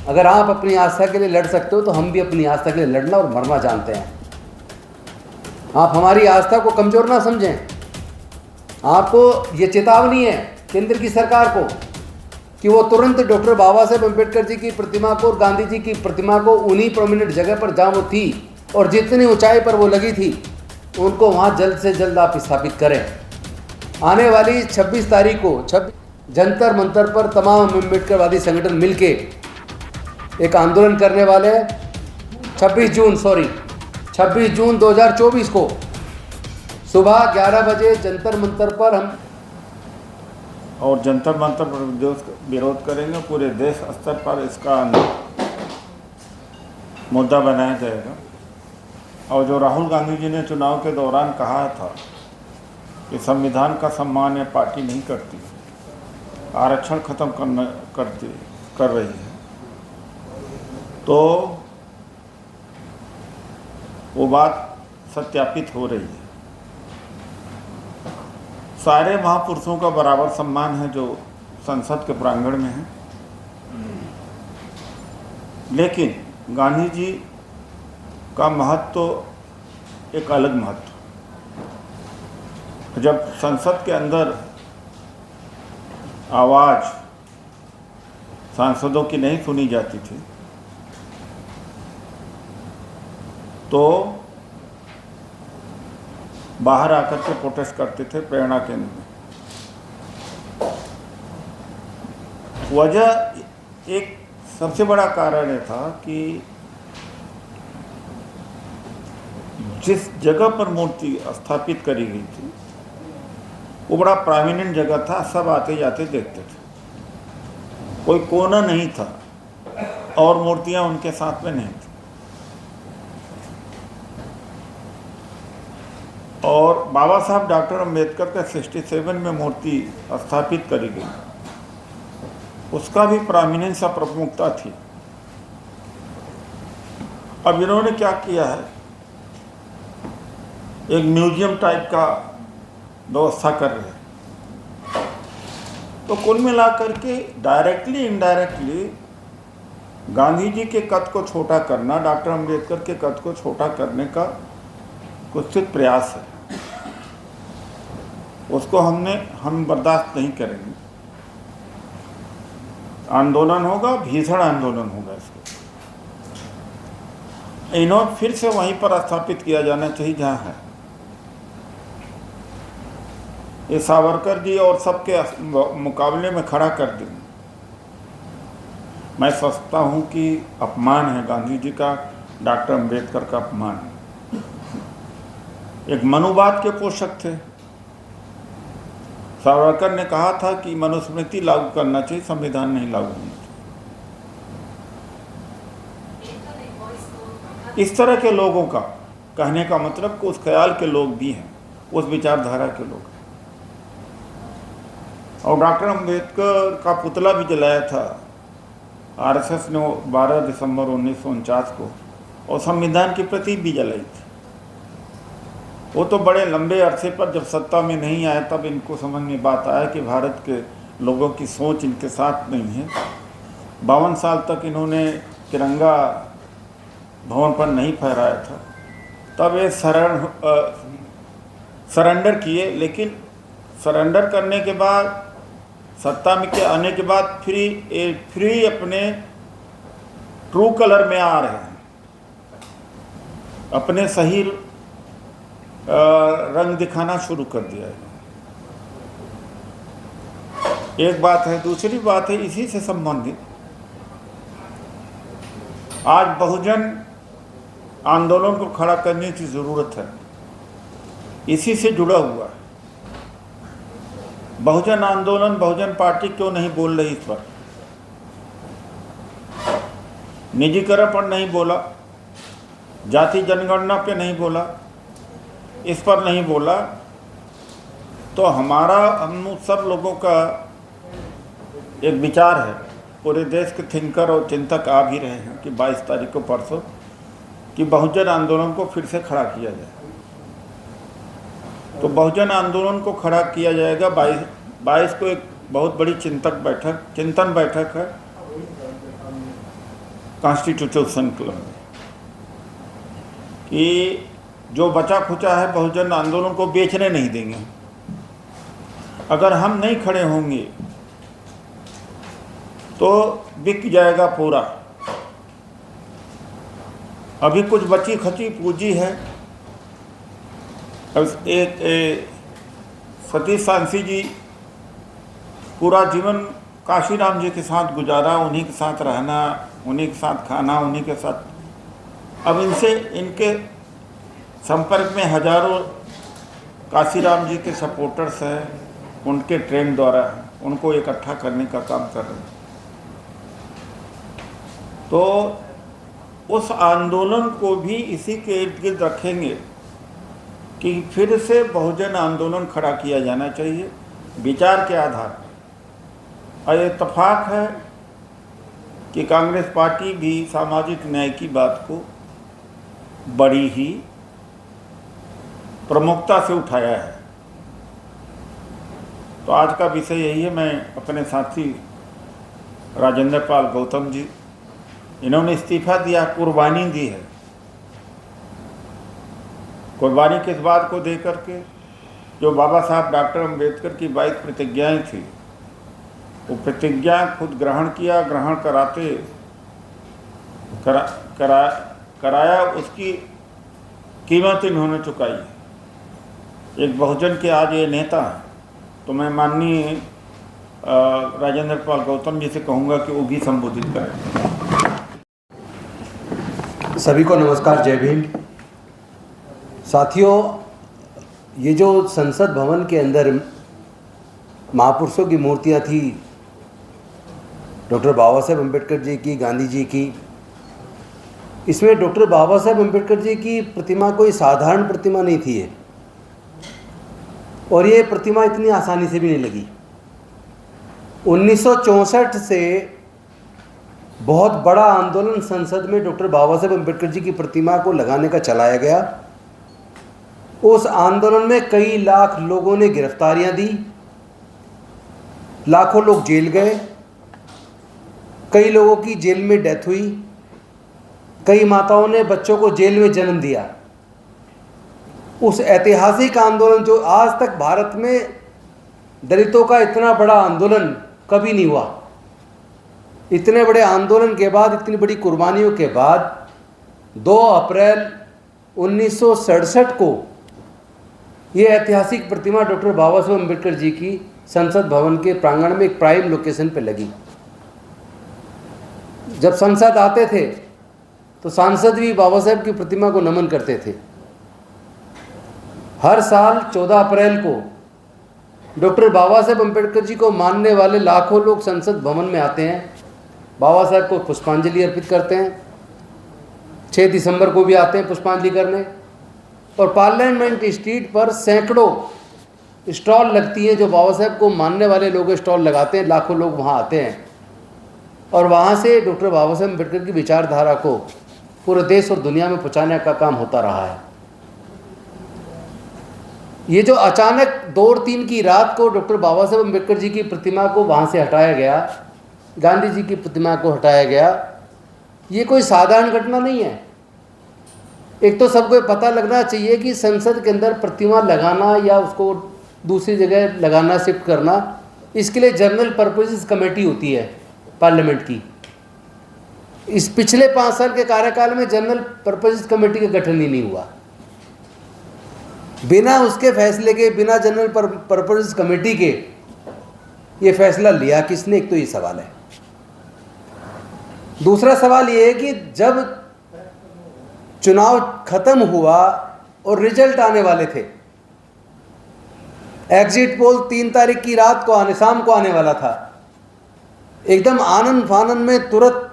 अगर आप अपनी आस्था के लिए लड़ सकते हो तो हम भी अपनी आस्था के लिए लड़ना और मरना जानते हैं। आप हमारी आस्था को कमज़ोर ना समझें। आपको ये चेतावनी है केंद्र की सरकार को कि वो तुरंत डॉक्टर बाबा साहेब अम्बेडकर जी की प्रतिमा को और गांधी जी की प्रतिमा को उन्हीं प्रोमिनेंट जगह पर जहाँ वो थी और जितनी ऊंचाई पर वो लगी थी उनको वहाँ जल्द से जल्द आप स्थापित करें। आने वाली 26 तारीख को जंतर मंतर पर तमाम अम्बेडकरवादी संगठन मिलके एक आंदोलन करने वाले हैं। 26 जून 2024 को सुबह 11 बजे जंतर मंतर पर हम और जंतर मंतर पर विरोध करेंगे। पूरे देश स्तर पर इसका मुद्दा बनाया जाएगा। और जो राहुल गांधी जी ने चुनाव के दौरान कहा था कि संविधान का सम्मान ये पार्टी नहीं करती, आरक्षण खत्म कर रही है, तो वो बात सत्यापित हो रही है। सारे महापुरुषों का बराबर सम्मान है जो संसद के प्रांगण में है, लेकिन गांधी जी का महत्व एक अलग महत्व। जब संसद के अंदर आवाज़ सांसदों की नहीं सुनी जाती थी तो बाहर आकर के प्रोटेस्ट करते थे प्रेरणा केंद्र में। वजह एक सबसे बड़ा कारण ये था कि जिस जगह पर मूर्ति स्थापित करी गई थी वो बड़ा प्रोमिनेंट जगह था, सब आते जाते देखते थे, कोई कोना नहीं था और मूर्तियां उनके साथ में नहीं थी। और बाबा साहब डॉक्टर अम्बेडकर का 67 में मूर्ति स्थापित करी गई, उसका भी प्रोमिनेंस और प्रमुखता थी। अब इन्होंने क्या किया है, एक म्यूजियम टाइप का व्यवस्था कर रहे हैं। तो कुल मिलाकर के डायरेक्टली इनडायरेक्टली गांधी जी के कद को छोटा करना, डॉक्टर अम्बेडकर के कद को छोटा करने का कुत्सित प्रयास है। उसको हम बर्दाश्त नहीं करेंगे। आंदोलन होगा, भीषण आंदोलन होगा। इसको इन्हों फिर से वहीं पर स्थापित किया जाना चाहिए जहां है। ये सावरकर जी और सबके मुकाबले में खड़ा कर देंगे। मैं समझता हूं कि अपमान है गांधी जी का, डॉक्टर अम्बेडकर का अपमान है। एक मनुवाद के पोषक थे। सावरकर ने कहा था कि मनुस्मृति लागू करना चाहिए, संविधान नहीं लागू होना चाहिए। इस तरह के लोगों का कहने का मतलब कि उस ख्याल के लोग भी हैं, उस विचारधारा के लोग। और डॉक्टर अम्बेडकर का पुतला भी जलाया था आरएसएस ने 12 दिसंबर 1949 को, और संविधान की प्रति भी जलाई थी। वो तो बड़े लंबे अरसे पर जब सत्ता में नहीं आए तब इनको समझ में बात आया कि भारत के लोगों की सोच इनके साथ नहीं है। 52 साल तक इन्होंने तिरंगा भवन पर नहीं फहराया था, तब ये सरेंडर किए। लेकिन सरेंडर करने के बाद, सत्ता में के आने के बाद फ्री अपने ट्रू कलर में आ रहे हैं, अपने सही रंग दिखाना शुरू कर दिया है। एक बात है। दूसरी बात है इसी से संबंधित, आज बहुजन आंदोलन को खड़ा करने की जरूरत है। इसी से जुड़ा हुआ है बहुजन आंदोलन। बहुजन पार्टी क्यों नहीं बोल रही इस पर? निजीकरण पर नहीं बोला, जाति जनगणना पे नहीं बोला, इस पर नहीं बोला। तो हम सब लोगों का एक विचार है, पूरे देश के थिंकर और चिंतक आ भी रहे हैं कि 22 तारीख को परसों कि बहुजन आंदोलन को फिर से खड़ा किया जाए। तो बहुजन आंदोलन को खड़ा किया जाएगा 22 को। एक बहुत बड़ी चिंतन बैठक है। कॉन्स्टिट्यूशन क्लब में कि जो बचा खुचा है बहुजन आंदोलन को बेचने नहीं देंगे। अगर हम नहीं खड़े होंगे तो बिक जाएगा पूरा। अभी कुछ बची खची पूंजी है। अब एक सतीश सांसी जी पूरा जीवन काशीराम जी के साथ गुजारा, उन्हीं के साथ रहना, उन्हीं के साथ खाना, उन्हीं के साथ। अब इनके संपर्क में हजारों काशीराम जी के सपोर्टर्स हैं, उनके ट्रेन द्वारा उनको इकट्ठा करने का काम कर रहे हैं। तो उस आंदोलन को भी इसी के इर्द गिर्द रखेंगे कि फिर से बहुजन आंदोलन खड़ा किया जाना चाहिए विचार के आधार पर। और इत्तेफाक है कि कांग्रेस पार्टी भी सामाजिक न्याय की बात को बड़ी ही प्रमुखता से उठाया है। तो आज का विषय यही है। मैं अपने साथी राजेंद्र पाल गौतम जी, इन्होंने इस्तीफा दिया, कुर्बानी दी है। कुर्बानी किस बात को दे करके, जो बाबा साहब डॉक्टर अम्बेडकर की 22 प्रतिज्ञाएं थी, वो प्रतिज्ञा खुद ग्रहण किया, ग्रहण कराया, उसकी कीमत इन्होंने चुकाई। एक बहुजन के आज ये नेता हैं। तो मैं माननीय राजेंद्र पाल गौतम जी से कहूँगा कि वो भी संबोधित करें। सभी को नमस्कार, जय भीम। साथियों, ये जो संसद भवन के अंदर महापुरुषों की मूर्तियाँ थी, डॉक्टर बाबा साहेब अम्बेडकर जी की, गांधी जी की, इसमें डॉक्टर बाबा साहेब अम्बेडकर जी की प्रतिमा कोई साधारण प्रतिमा नहीं थी और ये प्रतिमा इतनी आसानी से भी नहीं लगी। 1964 से बहुत बड़ा आंदोलन संसद में डॉक्टर बाबा साहेब अम्बेडकर जी की प्रतिमा को लगाने का चलाया गया। उस आंदोलन में कई लाख लोगों ने गिरफ्तारियां दी, लाखों लोग जेल गए, कई लोगों की जेल में डेथ हुई, कई माताओं ने बच्चों को जेल में जन्म दिया। उस ऐतिहासिक आंदोलन, जो आज तक भारत में दलितों का इतना बड़ा आंदोलन कभी नहीं हुआ, इतने बड़े आंदोलन के बाद, इतनी बड़ी कुर्बानियों के बाद 2 अप्रैल 1967 को ये ऐतिहासिक प्रतिमा डॉक्टर बाबा साहेब अम्बेडकर जी की संसद भवन के प्रांगण में एक प्राइम लोकेशन पर लगी। जब संसद आते थे तो सांसद भी बाबा साहेब की प्रतिमा को नमन करते थे। हर साल 14 अप्रैल को डॉक्टर बाबा साहेब अम्बेडकर जी को मानने वाले लाखों लोग संसद भवन में आते हैं, बाबा साहेब को पुष्पांजलि अर्पित करते हैं। 6 दिसंबर को भी आते हैं पुष्पांजलि करने। और पार्लियामेंट स्ट्रीट पर सैकड़ों स्टॉल लगती हैं, जो बाबा साहेब को मानने वाले लोग स्टॉल लगाते हैं। लाखों लोग वहाँ आते हैं और वहाँ से डॉक्टर बाबा साहेब अम्बेडकर की विचारधारा को पूरे देश और दुनिया में पहुँचाने का काम होता रहा है। ये जो अचानक 2 और 3 की रात को डॉक्टर बाबा साहेब अम्बेडकर जी की प्रतिमा को वहाँ से हटाया गया, गांधी जी की प्रतिमा को हटाया गया, ये कोई साधारण घटना नहीं है। एक तो सबको पता लगना चाहिए कि संसद के अंदर प्रतिमा लगाना या उसको दूसरी जगह लगाना, शिफ्ट करना, इसके लिए जनरल पर्पसेस कमेटी होती है पार्लियामेंट की। इस पिछले 5 साल के कार्यकाल में जनरल पर्पसेस कमेटी का गठन ही नहीं हुआ। बिना उसके फैसले के, बिना जनरल पर्पसेस कमेटी के ये फैसला लिया किसने? एक तो ये सवाल है। दूसरा सवाल ये है कि जब चुनाव खत्म हुआ और रिजल्ट आने वाले थे, एग्जिट पोल 3 तारीख की रात को शाम को आने वाला था, एकदम आनंद फानन में तुरंत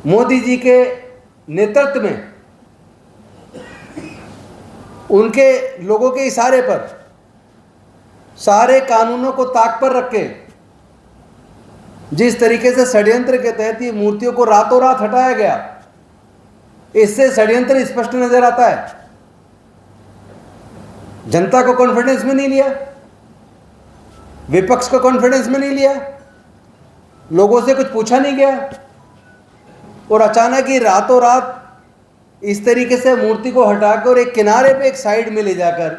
मोदी जी के नेतृत्व में, उनके लोगों के इशारे पर, सारे कानूनों को ताक पर रख के जिस तरीके से षड्यंत्र के तहत ये मूर्तियों को रातों रात हटाया गया, इससे षड्यंत्र स्पष्ट नजर आता है। जनता को कॉन्फिडेंस में नहीं लिया, विपक्ष को कॉन्फिडेंस में नहीं लिया, लोगों से कुछ पूछा नहीं गया, और अचानक ही रातों रात इस तरीके से मूर्ति को हटाकर और एक किनारे पे एक साइड में ले जाकर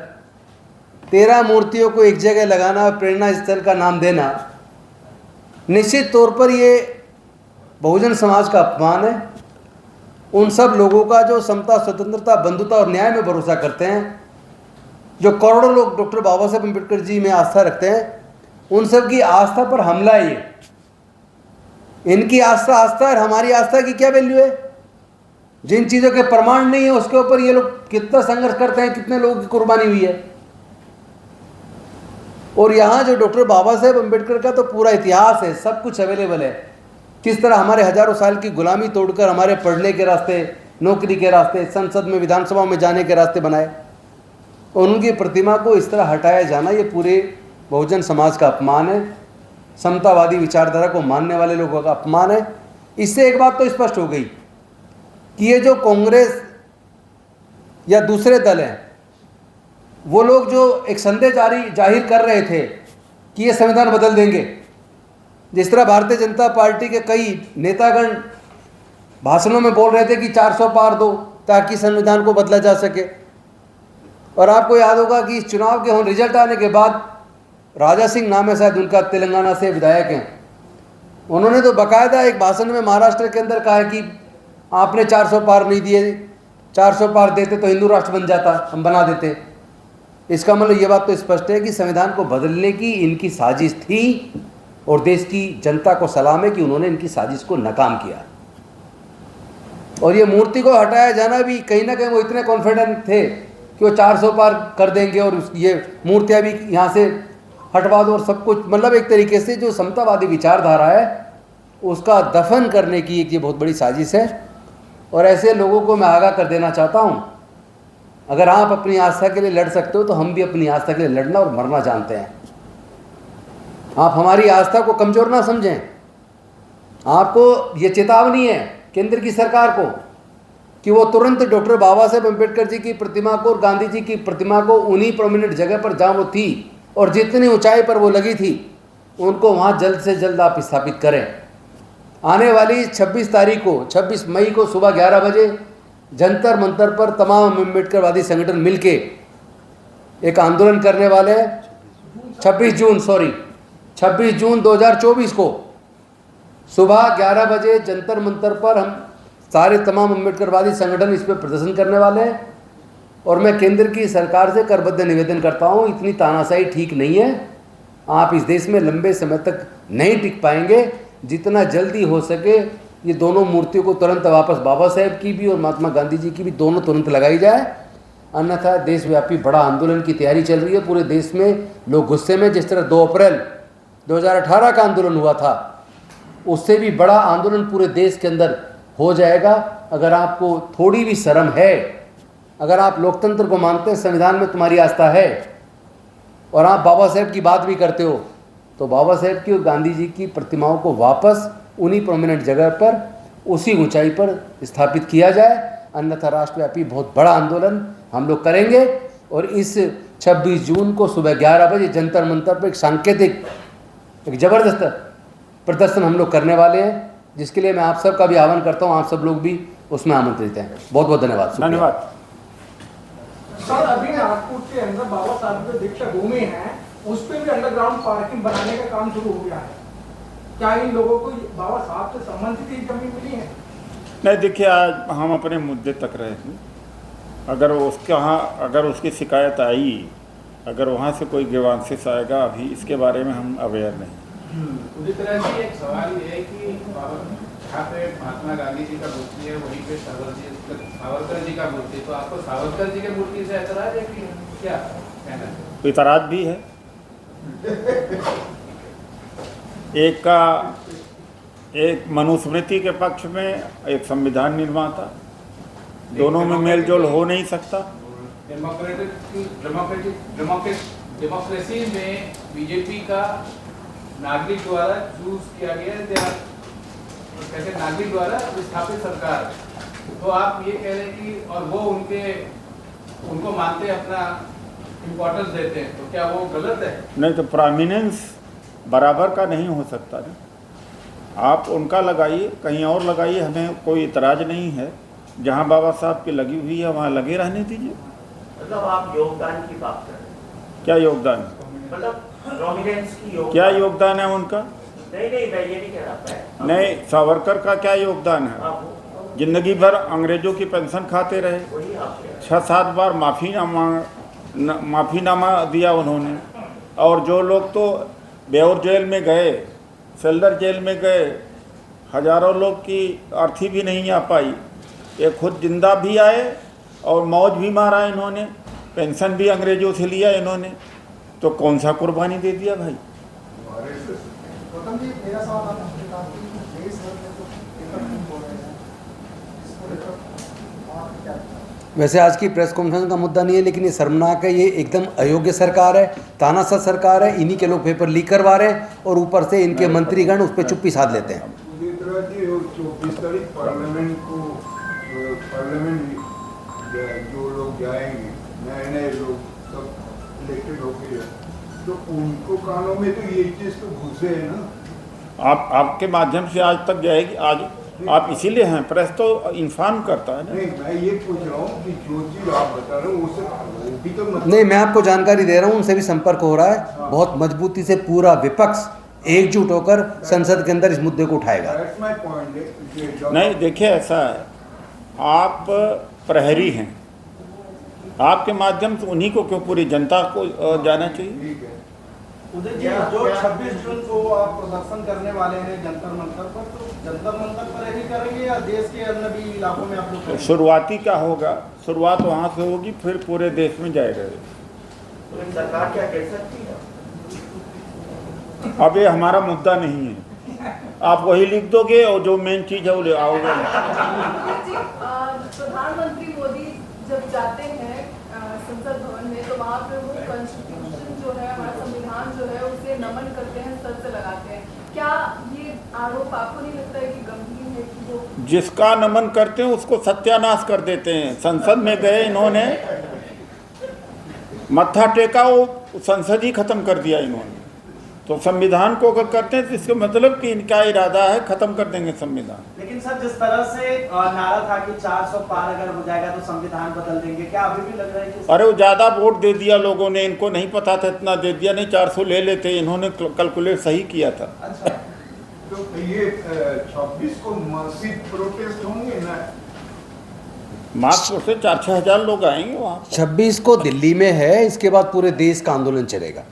13 मूर्तियों को एक जगह लगाना और प्रेरणा स्थल का नाम देना, निश्चित तौर पर ये बहुजन समाज का अपमान है। उन सब लोगों का जो समता, स्वतंत्रता, बंधुता और न्याय में भरोसा करते हैं, जो करोड़ों लोग डॉक्टर बाबा साहेब अम्बेडकर जी में आस्था रखते हैं, उन सब की आस्था पर हमला है ये। इनकी आस्था और हमारी आस्था की क्या वैल्यू है? जिन चीज़ों के प्रमाण नहीं है उसके ऊपर ये लोग कितना संघर्ष करते हैं, कितने लोगों की कुर्बानी हुई है। और यहाँ जो डॉक्टर बाबा साहेब अम्बेडकर का तो पूरा इतिहास है, सब कुछ अवेलेबल है। किस तरह हमारे हजारों साल की गुलामी तोड़कर हमारे पढ़ने के रास्ते, नौकरी के रास्ते, संसद में, विधानसभा में जाने के रास्ते बनाए, और उनकी प्रतिमा को इस तरह हटाया जाना ये पूरे बहुजन समाज का अपमान है, समतावादी विचारधारा को मानने वाले लोगों का अपमान है। इससे एक बात तो स्पष्ट हो गई कि ये जो कांग्रेस या दूसरे दल हैं, वो लोग जो एक संदेश जाहिर कर रहे थे कि ये संविधान बदल देंगे, जिस तरह भारतीय जनता पार्टी के कई नेतागण भाषणों में बोल रहे थे कि 400 पार दो ताकि संविधान को बदला जा सके। और आपको याद होगा कि इस चुनाव के रिजल्ट आने के बाद राजा सिंह नाम है शायद उनका, तेलंगाना से विधायक हैं, उन्होंने तो बाकायदा एक भाषण में महाराष्ट्र के अंदर कहा कि आपने 400 पार नहीं दिए, 400 पार देते तो हिंदू राष्ट्र बन जाता, हम बना देते। इसका मतलब ये बात तो स्पष्ट है कि संविधान को बदलने की इनकी साजिश थी, और देश की जनता को सलाम है कि उन्होंने इनकी साजिश को नाकाम किया। और ये मूर्ति को हटाया जाना भी कहीं ना कहीं वो इतने कॉन्फिडेंट थे कि वो 400 पार कर देंगे और ये मूर्तियाँ भी यहाँ से हटवा दो और सब कुछ, मतलब एक तरीके से जो समतावादी विचारधारा है उसका दफन करने की एक ये बहुत बड़ी साजिश है। और ऐसे लोगों को मैं आगाह कर देना चाहता हूँ, अगर आप अपनी आस्था के लिए लड़ सकते हो तो हम भी अपनी आस्था के लिए लड़ना और मरना जानते हैं। आप हमारी आस्था को कमज़ोर ना समझें। आपको ये चेतावनी है केंद्र की सरकार को कि वो तुरंत डॉक्टर बाबा साहेब अम्बेडकर जी की प्रतिमा को और गांधी जी की प्रतिमा को उन्हीं प्रोमिनेंट जगह पर जहाँ वो थी और जितनी ऊंचाई पर वो लगी थी उनको वहाँ जल्द से जल्द आप स्थापित करें। आने वाली 26 मई को सुबह 11 बजे जंतर मंतर पर तमाम अम्बेडकरवादी संगठन मिलके एक आंदोलन करने वाले हैं। 26 जून 2024 को सुबह 11 बजे जंतर मंतर पर हम सारे तमाम अम्बेडकरवादी संगठन इस पर प्रदर्शन करने वाले हैं। और मैं केंद्र की सरकार से करबद्ध निवेदन करता हूं, इतनी तानाशाही ठीक नहीं है। आप इस देश में लंबे समय तक नहीं टिक पाएंगे। जितना जल्दी हो सके ये दोनों मूर्तियों को तुरंत वापस, बाबा साहेब की भी और महात्मा गांधी जी की भी, दोनों तुरंत लगाई जाए, अन्यथा देशव्यापी बड़ा आंदोलन की तैयारी चल रही है। पूरे देश में लोग गुस्से में, जिस तरह 2 अप्रैल 2018 का आंदोलन हुआ था, उससे भी बड़ा आंदोलन पूरे देश के अंदर हो जाएगा। अगर आपको थोड़ी भी शर्म है, अगर आप लोकतंत्र को मानते हैं, संविधान में तुम्हारी आस्था है और आप बाबा साहेब की बात भी करते हो, तो बाबा साहेब की और गांधी जी की प्रतिमाओं को वापस उन्हीं प्रोमिनेंट जगह पर, उसी ऊंचाई पर स्थापित किया जाए, अन्यथा राष्ट्रव्यापी बहुत बड़ा आंदोलन हम लोग करेंगे। और इस 26 जून को सुबह 11 बजे जंतर मंतर पर एक सांकेतिक, एक ज़बरदस्त प्रदर्शन हम लोग करने वाले हैं, जिसके लिए मैं आप सब का भी आह्वान करता हूँ। आप सब लोग भी उसमें आमंत्रित हैं। बहुत बहुत धन्यवाद। धन्यवाद सर। अभी नागपुर के अंदर बाबा साहब जो दीक्षा भूमि है उस पर भी अंडरग्राउंड पार्किंग बनाने का काम शुरू हो गया है। क्या इन लोगों को बाबा साहब से संबंधित ही जमीन मिली है? नहीं, देखिए, आज हम अपने मुद्दे तक रहे थे। अगर उसकी शिकायत आई, अगर वहाँ से कोई ग्रीवांसेस आएगा, अभी इसके बारे में हम अवेयर नहीं। पूरी तरह से एक सवाल ये है कि जहाँ पे महात्मा गांधी जी का मूर्ति है वहीं पे सावरकर जी का मूर्ति, तो आपको सावरकर जी के मूर्ति से ऐतराज है कि क्या कहना है? इतराज भी है। एक मनुस्मृति के पक्ष में, एक संविधान निर्माता, दोनों में मेल जोल हो नहीं सकता। डेमोक्रेसी में बीजेपी का नागरिक द्वारा चूज किया गया, कैसे नागरिक द्वारा स्थापित सरकार, तो आप ये कह रहे हैं कि और वो उनको मानते हैं, अपना इम्पोर्टेंस देते हैं, तो क्या वो गलत है? नहीं, तो प्रोमिनेंस बराबर का नहीं हो सकता ना। आप उनका लगाइए, कहीं और लगाइए, हमें कोई इतराज़ नहीं है। जहाँ बाबा साहब की लगी हुई है वहाँ लगे रहने दीजिए। मतलब आप योगदान की बात कर रहे हैं? क्या योगदान, मतलब प्रोमिनेंस की योगदान? क्या योगदान है उनका? नहीं मैं ये नहीं कह रहा। नहीं, सावरकर का क्या योगदान है? जिंदगी भर अंग्रेजों की पेंशन खाते रहे, वही आप 6-7 बार माफ़ीनामा दिया उन्होंने। और जो लोग तो बेउर जेल में गए, सेल्डर जेल में गए, हजारों लोग की अर्थी भी नहीं आ पाई, ये खुद जिंदा भी आए और मौज भी मारा इन्होंने, पेंशन भी अंग्रेजों से लिया इन्होंने, तो कौन सा कुर्बानी दे दिया भाई? गौतम जी, मेरा सवाल आपसे था कि देश भर में तो पेपर लीक हो रहे हैं, इसको लेकर आप क्या? वैसे आज की प्रेस कॉन्फ्रेंस का मुद्दा नहीं है, लेकिन ये शर्मनाक है, ये एकदम अयोग्य सरकार है, तानाशाह सरकार है। इन्हीं के लोग पेपर लीक करवा रहे हैं और ऊपर से इनके मंत्रीगण उस पर चुप्पी साध लेते हैं। 24 तारीख पार्लियामेंट जो लोग जाएंगे, नए लोग सब इलेक्टेड होके, तो उनको कानों में तो ये चीज़ तो घुसे है ना। आपके माध्यम से आज तक जाएगी। आज आप इसीलिए हैं, प्रेस तो इन्फॉर्म करता है ना। नहीं, मैं ये पूछ रहा हूँ कि जो चीज़ आप बता रहे हो उससे भी तो मतलब नहीं, मैं आपको जानकारी दे रहा हूँ, उनसे भी संपर्क हो रहा है। बहुत मजबूती से पूरा विपक्ष एकजुट होकर संसद के अंदर इस मुद्दे को उठाएगा। That's my point. नहीं, देखिए ऐसा है, आप प्रहरी हैं, आपके माध्यम से उन्हीं को क्यों, पूरी जनता को जाना चाहिए। ठीक है। उदय जी, जो 26 जून को आप प्रदर्शन करने वाले हैं जंतर मंतर पर, तो जंतर मंतर पर ही करेंगे या देश के अन्य भी इलाकों में आप लोग करेंगे? शुरुआती क्या होगा, शुरुआत वहाँ से होगी, फिर पूरे देश में जाएगा। तो सरकार क्या कह सकती है? अब ये हमारा मुद्दा नहीं है, आप वही लिख दोगे और जो मेन चीज़ है वो ले आओगे। प्रधानमंत्री मोदी जब जाते हैं संसद भवन में, तो वहाँ पे वो कॉन्स्टिट्यूशन जो है, हमारा संविधान जो है, उसे नमन करते हैं, सर से लगाते हैं। क्या ये आरोप आपको नहीं लगता है कि गंभीर है कि वो जिसका नमन करते हैं उसको सत्यानाश कर देते हैं? संसद में गए, इन्होंने मत्था टेका, वो संसद ही खत्म कर दिया इन्होंने। तो संविधान को अगर करते हैं तो इसका मतलब कि इनका इरादा है खत्म कर देंगे संविधान। लेकिन सर, जिस तरह से नारा था कि 400 पार अगर हो जाएगा तो संविधान बदल देंगे, क्या अभी भी लग रहा है कि? अरे वो ज़्यादा वोट दे दिया लोगों ने, इनको नहीं पता था इतना दे दिया, नहीं 400 ले लेते, इन्होंने कैलकुलेट सही किया था। अच्छा, तो ये 26 को मसीह प्रोटेस्ट होंगे ना? मार्च से 4-6 हज़ार लोग आएंगे वहाँ। 26 को दिल्ली में है, इसके बाद पूरे देश का आंदोलन चलेगा।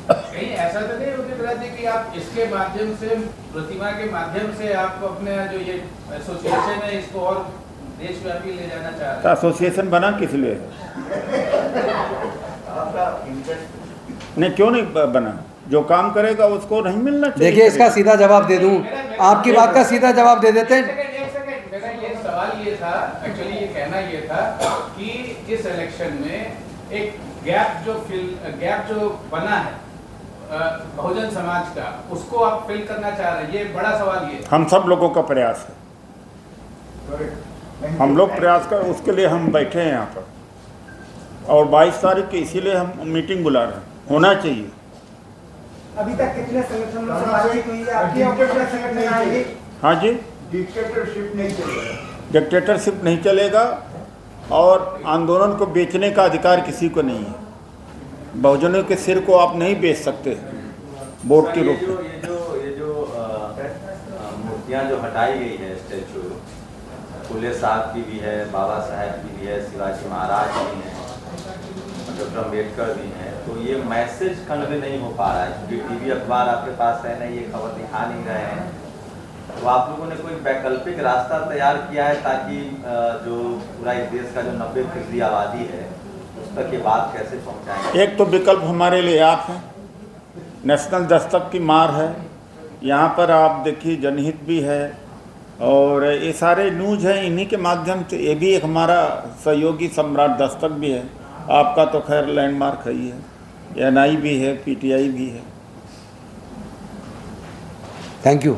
कहीं ऐसा तो नहीं होगी विराज जी कि आप इसके माध्यम से, प्रतिमा के माध्यम से, आप अपने जो ये एसोसिएशन है इसको और देशव्यापी ले जाना चाह रहे हैं? एसोसिएशन बना किस लिए? आपका इंटरेस्ट नहीं, क्यों नहीं बना? जो काम करेगा उसको नहीं मिलना चाहिए। देखिए, इसका सीधा जवाब दे दूं, आपकी बात का सीधा जवाब दे देते हैं। एक सेकंड, मेरा ये सवाल ये था, एक्चुअली ये कहना ये था कि इस इलेक्शन में एक गैप जो बना है बहुजन समाज का, उसको आप फिल करना चाह रहे हैं, ये बड़ा सवाल ये। हम सब लोगों का प्रयास है, हम लोग प्रयास कर, उसके लिए हम बैठे हैं यहाँ पर, और 22 तारीख की इसीलिए हम मीटिंग बुला रहे हैं, होना चाहिए। अभी तक कितने संगठनों से बातचीत हुई है आपकी? और कितने संगठन आएंगे? हाँ जी, डिक्टेटरशिप नहीं चलेगा। डिक्टेटरशिप नहीं चलेगा, और आंदोलन को बेचने का अधिकार किसी को नहीं है। बहुजनों के सिर को आप नहीं बेच सकते वोट के रूप में। ये जो मूर्तियाँ जो हटाई गई है, स्टैचू फुले साहब की भी है, बाबा साहब की भी है, शिवाजी महाराज की है, डॉक्टर अम्बेडकर भी हैं, तो ये मैसेज कन्वे नहीं हो पा रहा है, क्योंकि टीवी अखबार आपके पास है ना, ये खबर दिखा नहीं रहे हैं। तो आप लोगों ने कोई वैकल्पिक रास्ता तैयार किया है ताकि जो पूरा इस देश का जो 90% आबादी है उस तक ये बात कैसे पहुँचाएंगे? एक तो विकल्प हमारे लिए आप हैं, नेशनल दस्तक की मार है, यहाँ पर आप देखिए जनहित भी है, और ये सारे न्यूज़ हैं, इन्हीं के माध्यम से। ये भी एक हमारा सहयोगी सम्राट दस्तक भी है, आपका तो खैर लैंडमार्क है ही है, NI भी है, PTI भी है। Thank you.